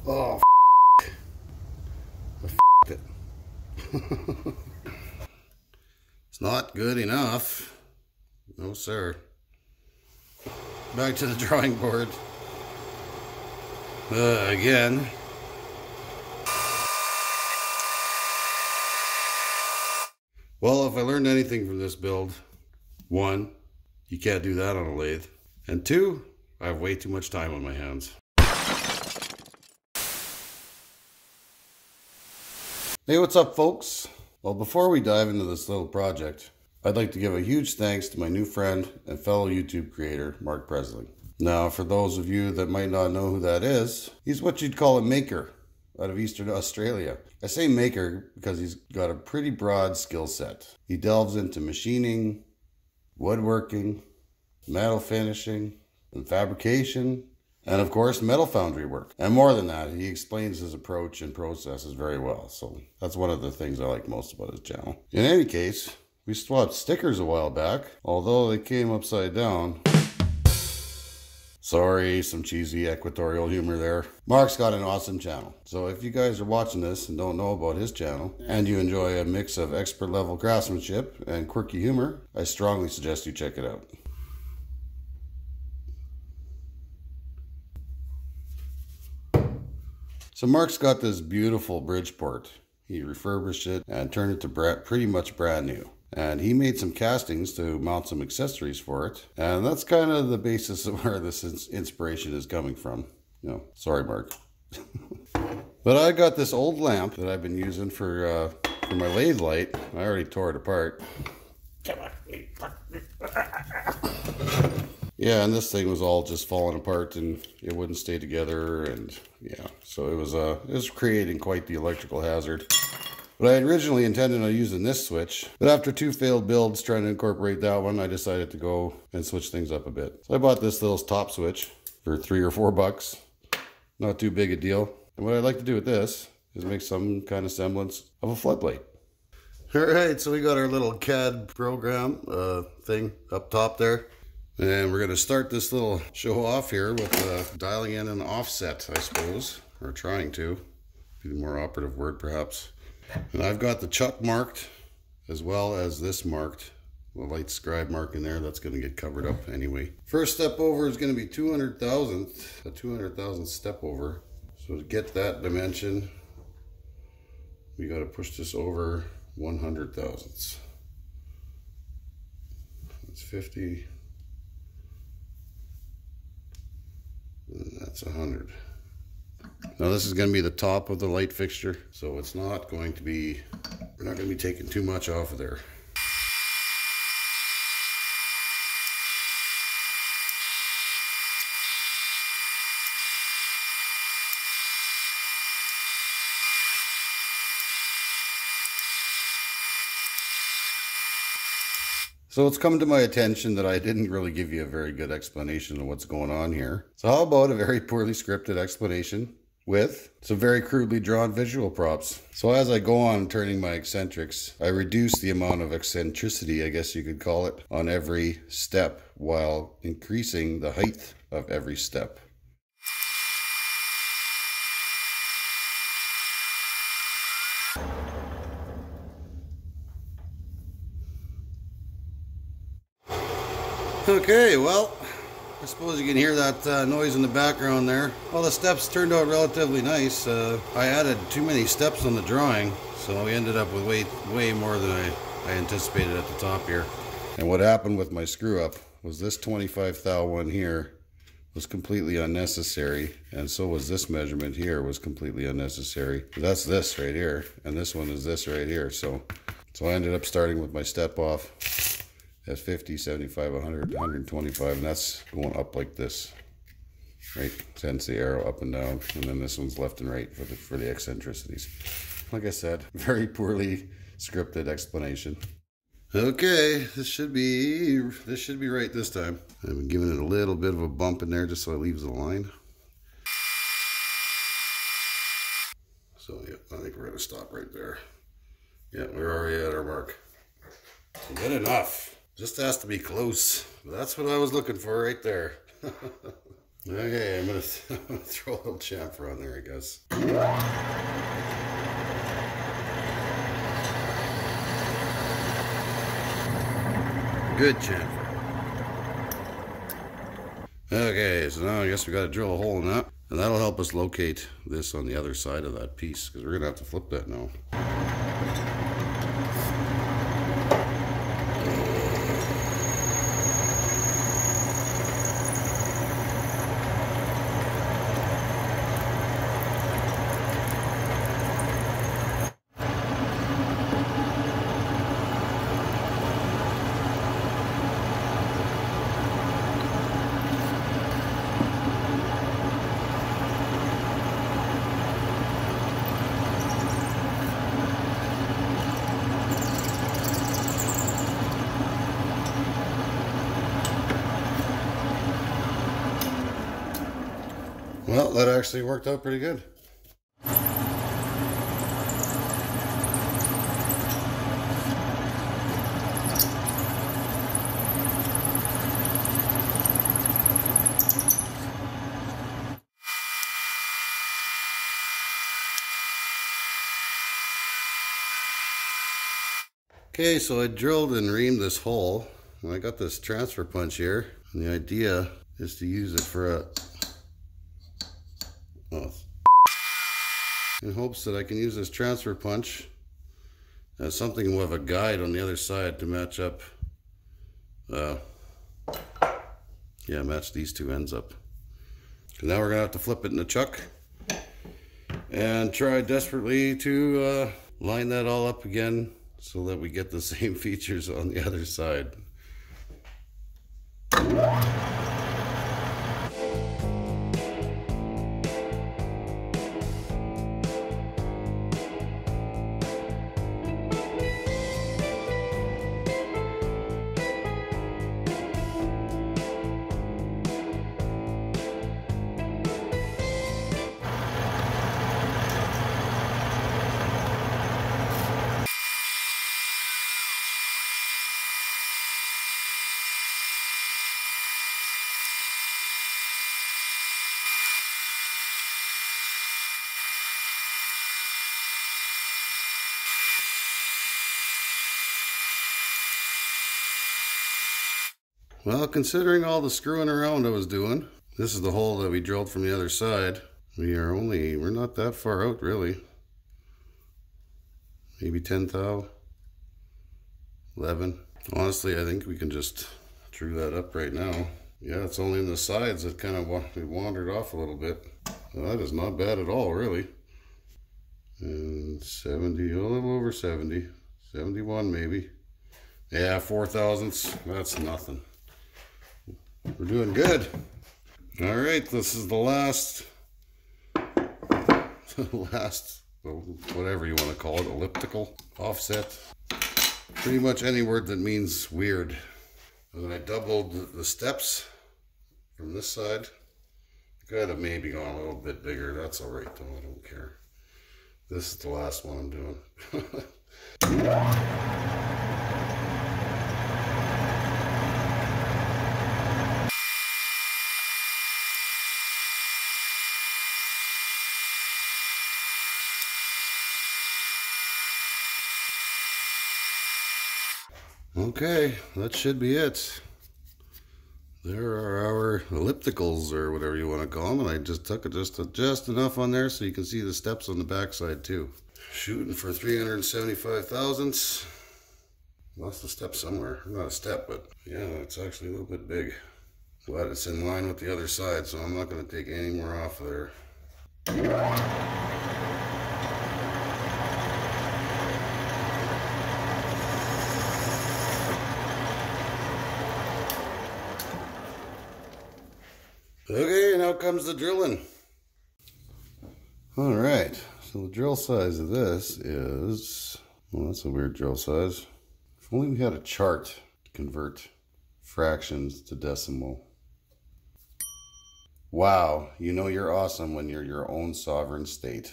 Oh, I it. It's not good enough. No, sir. Back to the drawing board. Again. Well, if I learned anything from this build, 1, you can't do that on a lathe. And 2, I have way too much time on my hands. Hey, what's up, folks? Well, before we dive into this little project, I'd like to give a huge thanks to my new friend and fellow YouTube creator, Mark Presley. Now, for those of you that might not know who that is, he's what you'd call a maker out of Eastern Australia. I say maker because he's got a pretty broad skill set. He delves into machining, woodworking, metal finishing, and fabrication, and of course metal foundry work. And more than that, he explains his approach and processes very well. So that's one of the things I like most about his channel. In any case, we swapped stickers a while back, although they came upside down. Sorry, some cheesy equatorial humor there. Mark's got an awesome channel. So if you guys are watching this and don't know about his channel, and you enjoy a mix of expert level craftsmanship and quirky humor, I strongly suggest you check it out. So Mark's got this beautiful Bridgeport. He refurbished it and turned it to pretty much brand new. And he made some castings to mount some accessories for it. And that's kind of the basis of where this inspiration is coming from. You know, sorry, Mark. But I got this old lamp that I've been using for my lathe light. I already tore it apart. Yeah, and this thing was all just falling apart and it wouldn't stay together, and yeah, so it was creating quite the electrical hazard. But I had originally intended on using this switch, but after 2 failed builds trying to incorporate that one, I decided to go and switch things up a bit. So I bought this little top switch for $3 or $4. Not too big a deal. And what I'd like to do with this is make some kind of semblance of a floodlight. Alright, so we got our little CAD program thing up top there. And we're going to start this little show off here with dialing in an offset, I suppose. Or trying to. Be the more operative word, perhaps. And I've got the chuck marked, as well as this marked. The light scribe mark in there, that's going to get covered up anyway. First step over is going to be 200,000th, a 200,000th step over. So to get that dimension, we got to push this over 100 thousandths. That's 50. And that's 100. Now this is going to be the top of the light fixture, so it's not going to be, we're not going to be taking too much off of there. So it's come to my attention that I didn't really give you a very good explanation of what's going on here. So how about a very poorly scripted explanation with some very crudely drawn visual props? So as I go on turning my eccentrics, I reduce the amount of eccentricity, I guess you could call it, on every step while increasing the height of every step. Okay, well, I suppose you can hear that noise in the background there. Well, the steps turned out relatively nice. I added too many steps on the drawing, so we ended up with way more than I anticipated at the top here. And what happened with my screw up was this 25 thou one here was completely unnecessary, and so was this measurement here was completely unnecessary. That's this right here, and this one is this right here. So I ended up starting with my step off at 50, 75, 100, 125, and that's going up like this, right? Sends the arrow up and down, and then this one's left and right for the eccentricities. Like I said, very poorly scripted explanation. Okay, this should be right this time. I've been giving it a little bit of a bump in there just so it leaves the line. So yeah, I think we're gonna stop right there. Yeah, we're already at our mark. Good enough. Just has to be close. That's what I was looking for right there. Okay, I'm gonna throw a little chamfer on there, I guess. Good chamfer. Okay, so now I guess we got to drill a hole in that, and that'll help us locate this on the other side of that piece, because we're gonna have to flip that now. Well, that actually worked out pretty good. Okay, so I drilled and reamed this hole, and I got this transfer punch here, and the idea is to use it for in hopes that I can use this transfer punch as something with a guide on the other side to match up, match these two ends up. So now we're gonna have to flip it in the chuck and try desperately to line that all up again so that we get the same features on the other side. Well, considering all the screwing around I was doing, this is the hole that we drilled from the other side. We're not that far out really. Maybe 10 thou, 11. Honestly, I think we can just true that up right now. Yeah, it's only in the sides that kind of wandered off a little bit. Well, that is not bad at all, really. And 70, a little over 70, 71 maybe. Yeah, 4/1000ths, that's nothing. We're doing good. All right, this is the last, whatever you want to call it, elliptical, offset. Pretty much any word that means weird. And then I doubled the steps from this side. Could have maybe gone a little bit bigger. That's all right though, I don't care. This is the last one I'm doing. Okay, that should be it. There are our ellipticals, or whatever you want to call them, and I just took it just enough on there so you can see the steps on the back side too. Shooting for 375 thousandths. Lost a step somewhere. Not a step, but yeah, it's actually a little bit big. But it's in line with the other side, so I'm not going to take any more off there. Okay, now comes the drilling. All right, so the drill size of this is, well, that's a weird drill size. If only we had a chart to convert fractions to decimal. Wow, you know you're awesome when you're your own sovereign state.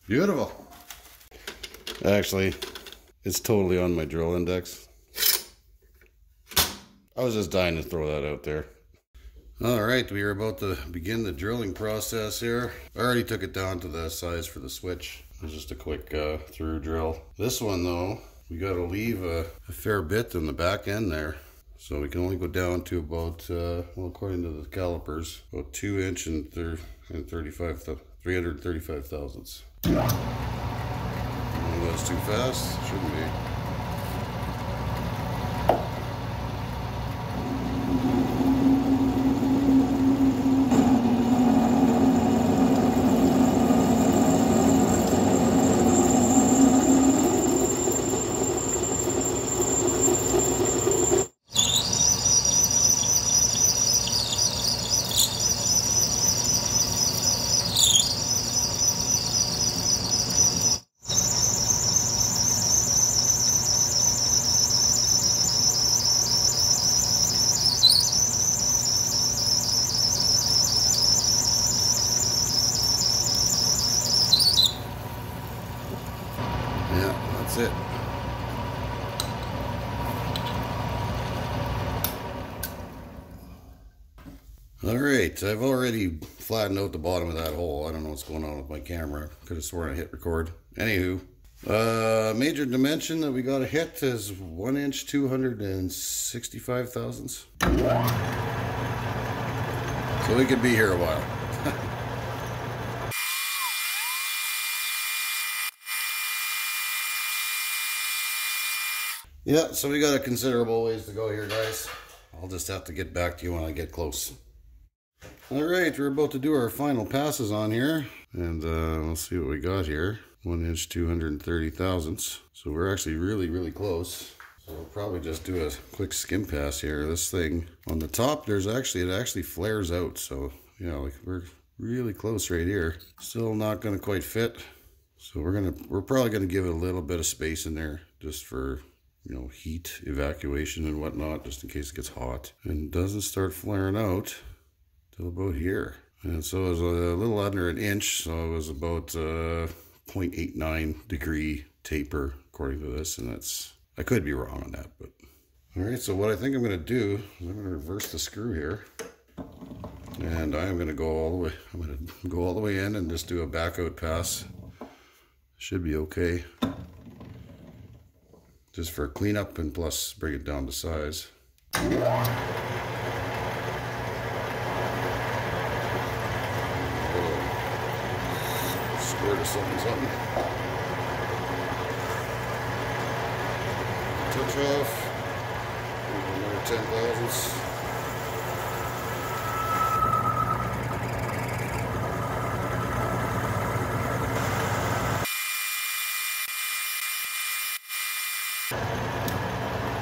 Beautiful. Actually, It's totally on my drill index. I was just dying to throw that out there. All right, we are about to begin the drilling process here. I already took it down to the size for the switch. It was just a quick through drill. This one though, we got to leave a fair bit in the back end there. So we can only go down to about, well, according to the calipers, about 2 inch and 335 thousandths. That's too fast, shouldn't be. That's it. All right, I've already flattened out the bottom of that hole. I don't know what's going on with my camera. Could have sworn I hit record. Anywho, major dimension that we got to hit is 1 inch 265 thousandths. So we could be here a while. Yeah, so we got a considerable ways to go here, guys. I'll just have to get back to you when I get close. All right, we're about to do our final passes on here. And let's see what we got here. 1 inch 230 thousandths. So we're actually really close. So we'll probably just do a quick skim pass here. This thing on the top, it actually flares out. So yeah, like we're really close right here. Still not gonna quite fit. So we're probably gonna give it a little bit of space in there just for, you know, heat evacuation and whatnot, just in case it gets hot. And it doesn't start flaring out till about here. And so it was a little under an inch, so it was about 0.89 degree taper according to this, and that's, I could be wrong on that, but. All right, so what I think I'm gonna do is I'm gonna reverse the screw here. And I'm gonna go all the way in and just do a back out pass. Should be okay. Just for cleanup and plus bring it down to size. Squirt of something. Touch off. Another 10 thousandths.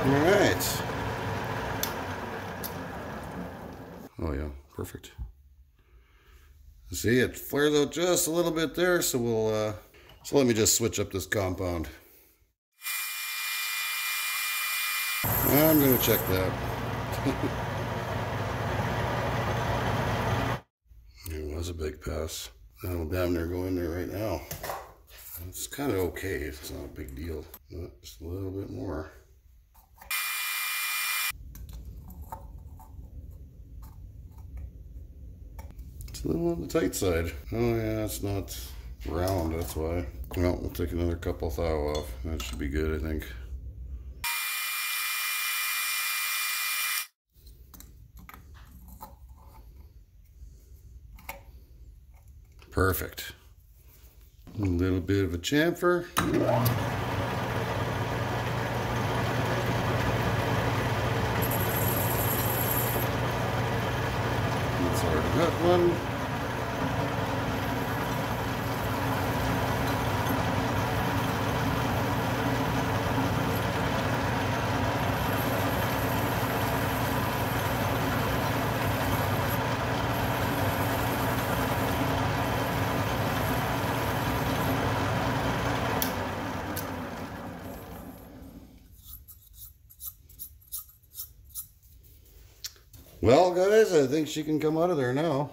All right. Oh yeah, perfect. See, it flares out just a little bit there, so we'll so let me just switch up this compound. I'm gonna check that. It was a big pass. That'll damn near go in there right now. It's kind of okay. It's not a big deal. But just a little bit more. It's a little on the tight side. Oh yeah, it's not round, that's why. Well, we'll take another couple thou off. That should be good, I think. Perfect. A little bit of a chamfer. That's already got one. Well, guys, I think she can come out of there now.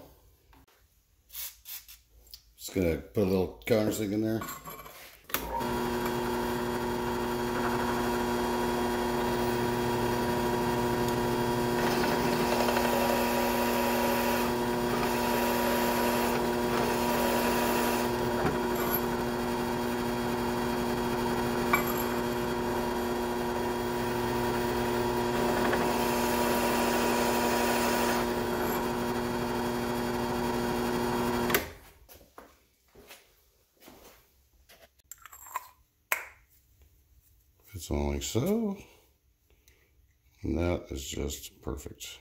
Just gonna put a little countersink in there. It's on like so. And that is just perfect.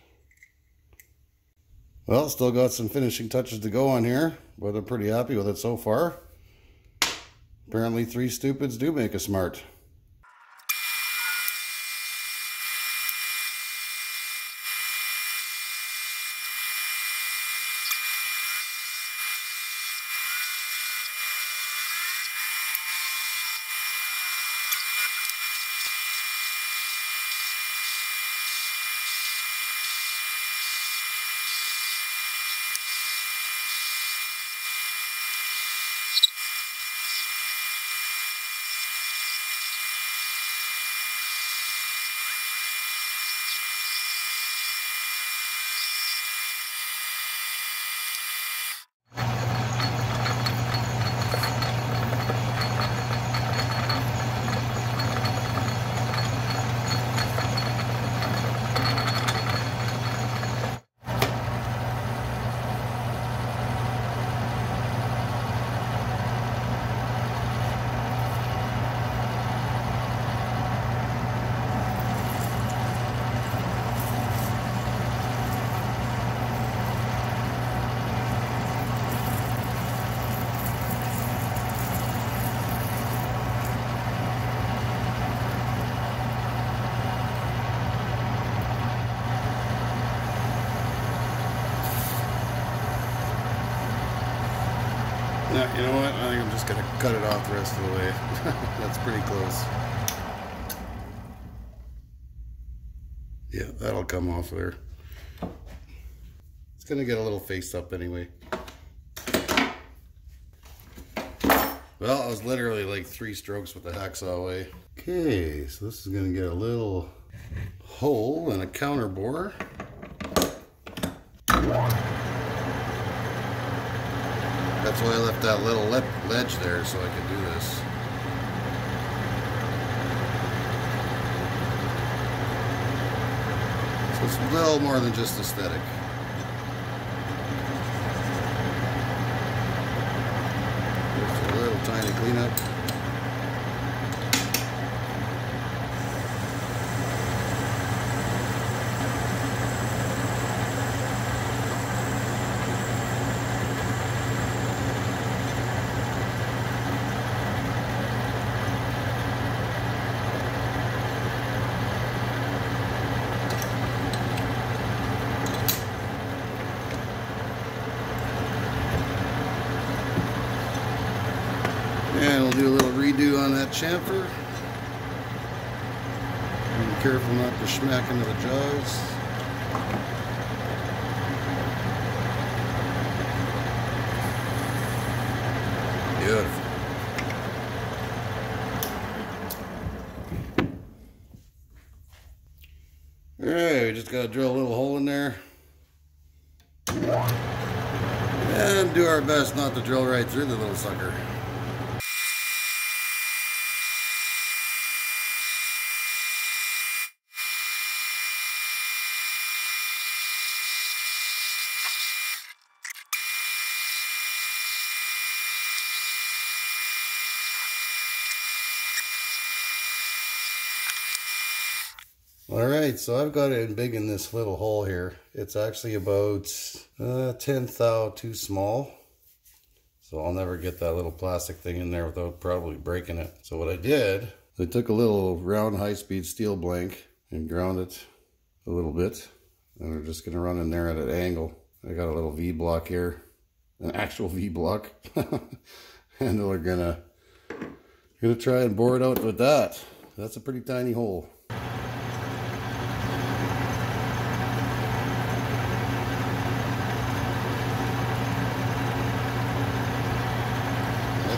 Well, still got some finishing touches to go on here, but I'm pretty happy with it so far. Apparently 3 stupids do make a smart. Yeah, you know what? I think I'm just going to cut it off the rest of the way. That's pretty close. Yeah, that'll come off there. It's going to get a little face up anyway. Well, I was literally like 3 strokes with the hacksaw away. Okay, so this is going to get a little hole and a counter bore. That's why I left that little ledge there, so I could do this. So it's a little more than just aesthetic. Just a little tiny cleanup. And we'll do a little redo on that chamfer. Be careful not to smack into the jaws. Beautiful. Alright, we just gotta drill a little hole in there. And do our best not to drill right through the little sucker. Alright, so I've got it big in this little hole here. It's actually about 10th thou too small. So I'll never get that little plastic thing in there without probably breaking it. So what I did, I took a little round high-speed steel blank and ground it a little bit. And we're just going to run in there at an angle. I got a little V-block here, an actual V-block. And we're gonna try and bore it out with that. That's a pretty tiny hole.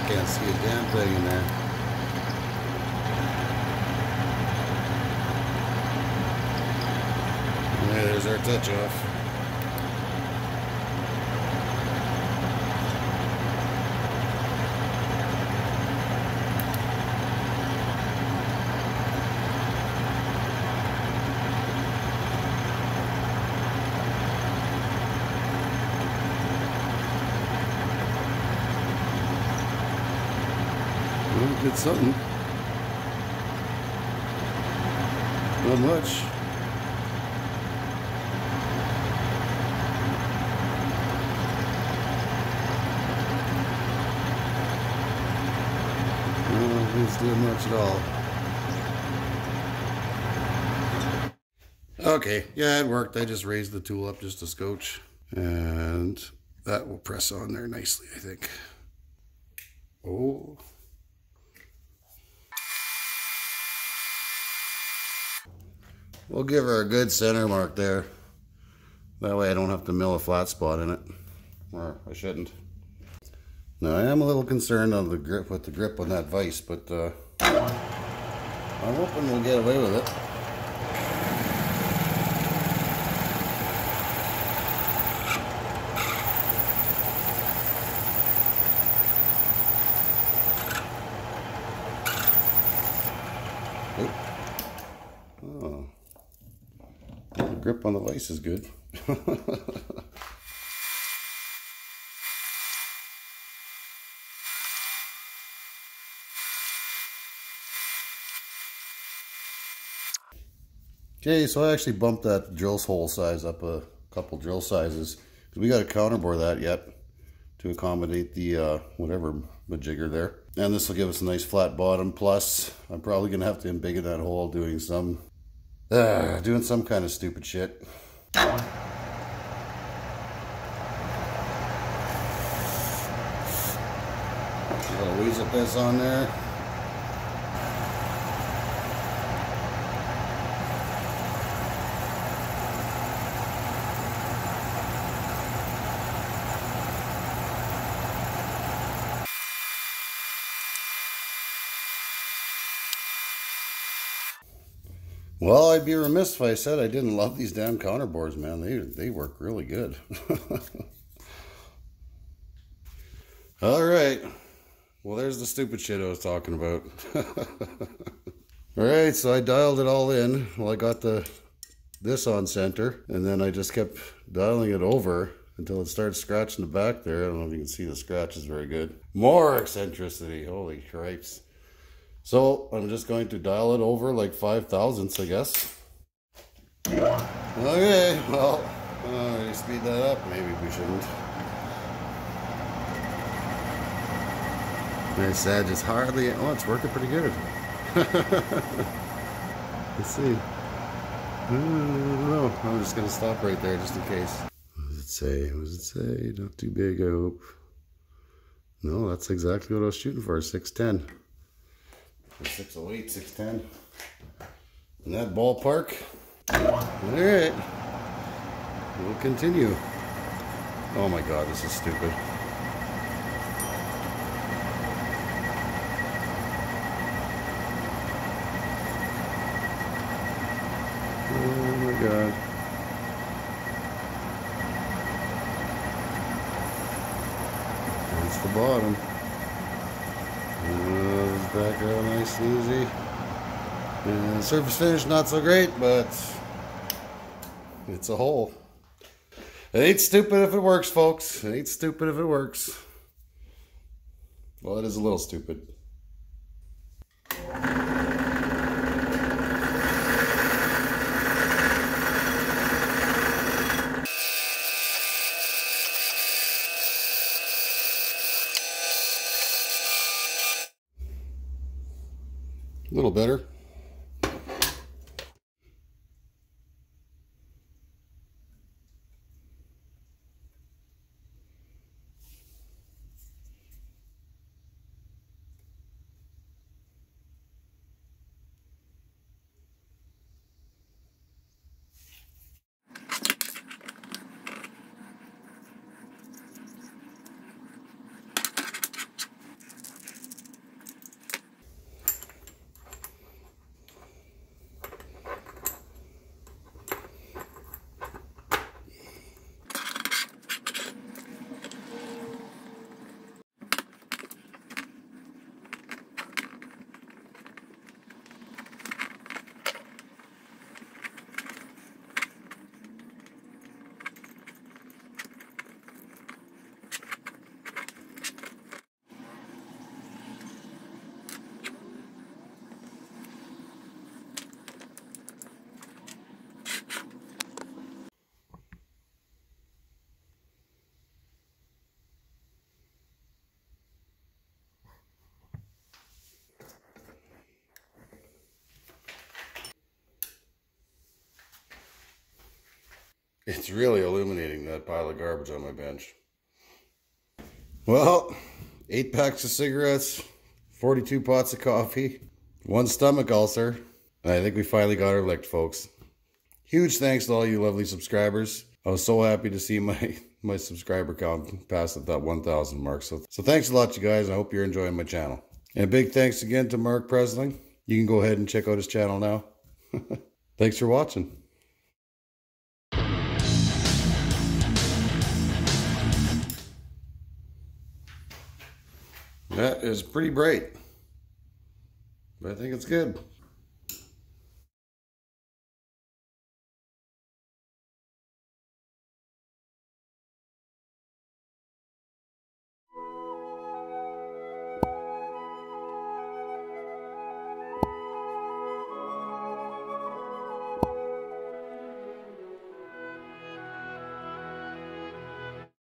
Can't see a damn thing in there. Yeah, there's our touch off. Well, did something. so much. It's doing much at all. Okay, yeah, it worked. I just raised the tool up just a scotch, and that will press on there nicely, I think. Oh. We'll give her a good center mark there. That way I don't have to mill a flat spot in it. Or I shouldn't. Now I am a little concerned on the grip with the grip on that vise, but I'm hoping we'll get away with it. Oh. The grip on the vise is good. Okay, so I actually bumped that drill hole size up a couple drill sizes because we got to counterbore that yet to accommodate the whatever majigger there. And this will give us a nice flat bottom. Plus, I'm probably gonna have to embiggen that hole doing some kind of stupid shit. Got a weasel piss on there. Well, I'd be remiss if I said I didn't love these damn counterboards, man. They work really good. All right. Well, there's the stupid shit I was talking about. All right, so I dialed it all in. Well, I got this on center, and then I just kept dialing it over until it started scratching the back there. I don't know if you can see the scratches very good. More eccentricity. Holy cripes. So I'm just going to dial it over like 5 thousandths, I guess. Okay, well, already speed that up. Maybe we shouldn't. Nice edge is hardly. Oh, it's working pretty good. Let's see. I don't know. I'm just gonna stop right there just in case. What does it say? What does it say? Not too big, I hope. No, that's exactly what I was shooting for. 610. 608, 610. In that ballpark. Alright. We'll continue. Oh my god, this is stupid. Oh my god. That's the bottom. Back out nice and easy. And surface finish not so great, but it's a hole. It ain't stupid if it works, folks. It ain't stupid if it works. Well, it is a little stupid. A little better. It's really illuminating, that pile of garbage on my bench. Well, 8 packs of cigarettes, 42 pots of coffee, 1 stomach ulcer. And I think we finally got her licked, folks. Huge thanks to all you lovely subscribers. I was so happy to see my subscriber count pass at that 1,000 mark. So thanks a lot, you guys. I hope you're enjoying my channel. And a big thanks again to Mark Presling. You can go ahead and check out his channel now. Thanks for watching. That is pretty bright, but I think it's good.